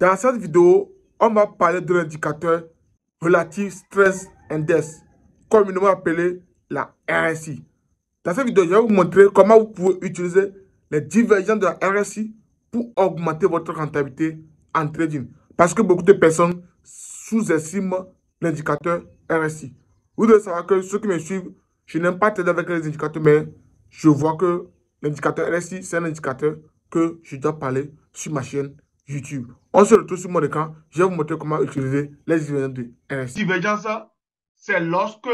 Dans cette vidéo, on va parler de l'indicateur relatif Stress Index, communément appelé la RSI. Dans cette vidéo, je vais vous montrer comment vous pouvez utiliser les divergences de la RSI pour augmenter votre rentabilité en trading. Parce que beaucoup de personnes sous-estiment l'indicateur RSI. Vous devez savoir que ceux qui me suivent, je n'aime pas trader avec les indicateurs, mais je vois que l'indicateur RSI, c'est un indicateur que je dois parler sur ma chaîne YouTube. On se retrouve sur mon écran. Je vais vous montrer comment utiliser les divergences de RSI. Divergence, c'est lorsque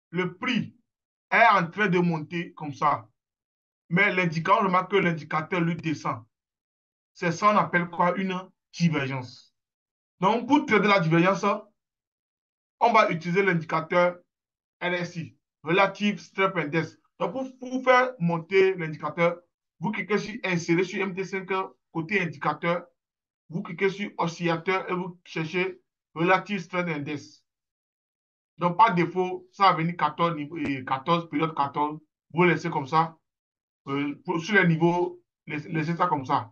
le prix est en train de monter comme ça, mais l'indicateur, on remarque que l'indicateur lui descend. C'est ça qu'on appelle quoi? Une divergence. Donc, pour traiter la divergence, on va utiliser l'indicateur RSI, Relative Strength Index. Donc, pour faire monter l'indicateur, vous cliquez sur Insérer sur MT5, côté indicateur, vous cliquez sur Oscillateur et vous cherchez Relative Strength Index. Donc, par défaut, ça va venir 14, 14 période 14. Vous laissez comme ça. Sur les niveaux, laissez ça comme ça.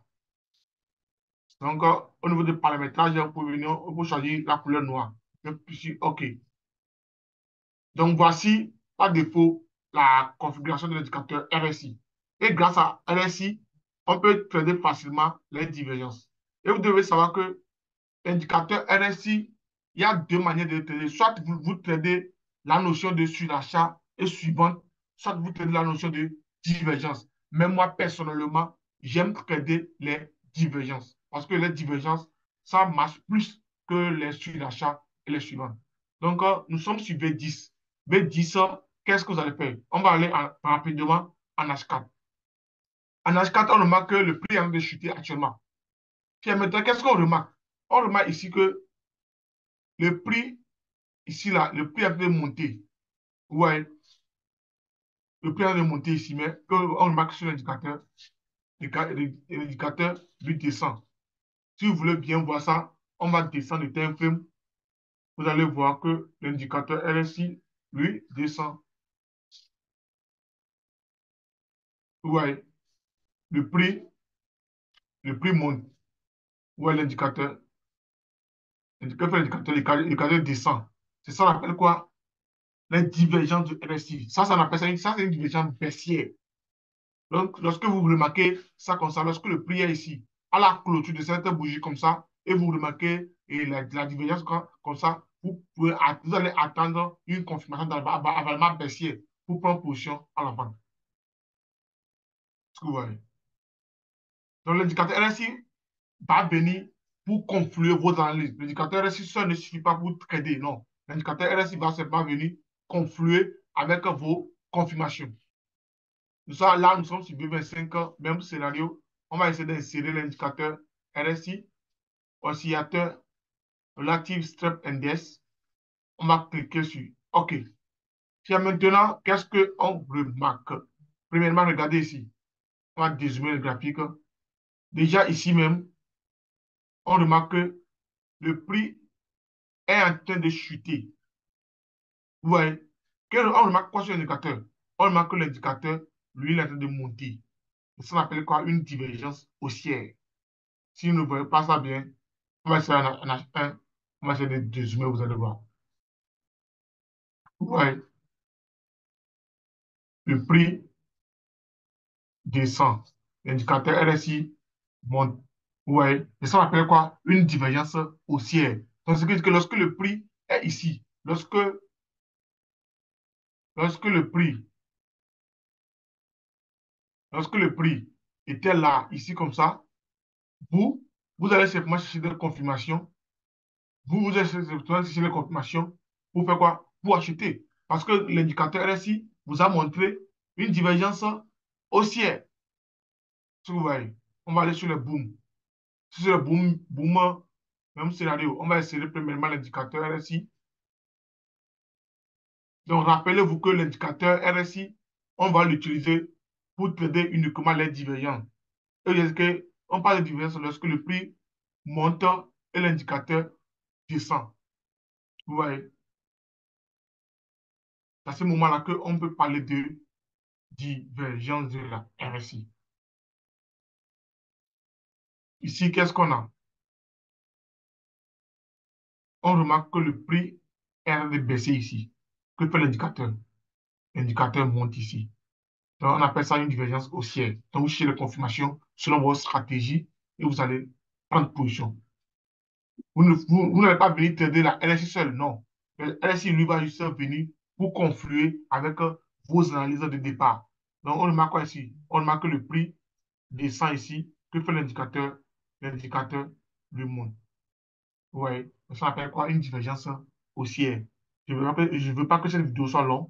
Donc, au niveau du paramétrage, vous pouvez choisir la couleur noire. Je suis OK. Donc, voici par défaut la configuration de l'indicateur RSI. Et grâce à RSI, on peut trader facilement les divergences. Et vous devez savoir que l'indicateur RSI, il y a deux manières de trader. Soit vous tradez la notion de surachat et suivante, soit vous tradez la notion de divergence. Mais moi, personnellement, j'aime trader les divergences. Parce que les divergences, ça marche plus que les surachats et les suivantes. Donc, nous sommes sur V10. V10, qu'est-ce que vous allez faire? On va aller rapidement en H4. En H4, on remarque que le prix est en train de chuter actuellement. Puis maintenant, qu'est-ce qu'on remarque? On remarque ici que le prix, ici, là, le prix est en train de monter. Ouais, le prix est en train de monter ici, mais on remarque sur l'indicateur, l'indicateur lui descend. Si vous voulez bien voir ça, on va descendre le time frame. Vous allez voir que l'indicateur RSI, lui, descend. Ouais, le prix monte. Ouais, l'indicateur descend. C'est ça qu'on appelle quoi? Les divergences du RSI. Ça on appelle ça, c'est une divergence baissière. Donc, lorsque vous remarquez ça comme ça, lorsque le prix est ici, à la clôture de cette bougie comme ça, et vous remarquez la divergence comme ça, vous allez attendre une confirmation d'avalement baissière pour prendre position à la vente. Ce que vous voyez. Donc, l'indicateur RSI va venir pour confluer vos analyses. L'indicateur RSI seul ne suffit pas pour trader, non. L'indicateur RSI va seulement venir confluer avec vos confirmations. Là, nous sommes sur B25, même scénario. On va essayer d'insérer l'indicateur RSI, oscillateur Relative Strength Index. On va cliquer sur OK. Puis maintenant, qu'est-ce qu'on remarque? Premièrement, regardez ici. On va dézoomer le graphique. Déjà ici même, on remarque que le prix est en train de chuter. Vous voyez? On remarque quoi sur l'indicateur? On remarque que l'indicateur, lui, il est en train de monter. Ça, on appelle quoi? Une divergence haussière. Si vous ne voyez pas ça bien, on va essayer en H1. On va essayer de zoomer, vous allez voir. Vous voyez? Le prix descend. L'indicateur RSI monte. Vous voyez? Et ça, on appelle quoi? Une divergence haussière. Donc, ce qui veut dire que lorsque le prix est ici, lorsque le prix Lorsque le prix était là, ici comme ça, vous allez simplement chercher des confirmations. Vous allez simplement chercher les confirmations pour faire quoi? Pour acheter. Parce que l'indicateur RSI vous a montré une divergence haussière. Si vous voyez, on va aller sur le boom. Sur le boom, même scénario, on va essayer premièrement l'indicateur RSI. Donc, rappelez-vous que l'indicateur RSI, on va l'utiliser pour trader uniquement les divergences. On parle de divergence lorsque le prix monte et l'indicateur descend. Vous voyez, à ce moment-là qu'on peut parler de divergence de la RSI. Ici, qu'est-ce qu'on a? on remarque que le prix est en train de baisser ici. Que fait l'indicateur? L'indicateur monte ici. Donc, on appelle ça une divergence haussière. Donc, vous cherchez les confirmations selon votre stratégie et vous allez prendre position. Vous n'allez pas venir trader la LSI seul, non. Le LSI, lui, va juste venir pour confluer avec vos analyses de départ. Donc, on remarque quoi ici? On remarque que le prix descend ici. Que fait l'indicateur? L'indicateur lui monte. Ouais, ça s'appelle quoi? Une divergence haussière. Je veux pas que cette vidéo soit longue.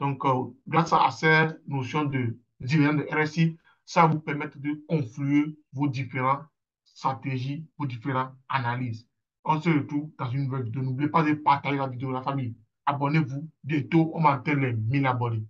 Donc, grâce à cette notion de divergence de RSI, ça va vous permettre de confluer vos différentes stratégies, vos différentes analyses. On se retrouve dans une nouvelle vidéo. N'oubliez pas de partager la vidéo à la famille. Abonnez-vous. Bientôt, on va atteindre les 1000 abonnés.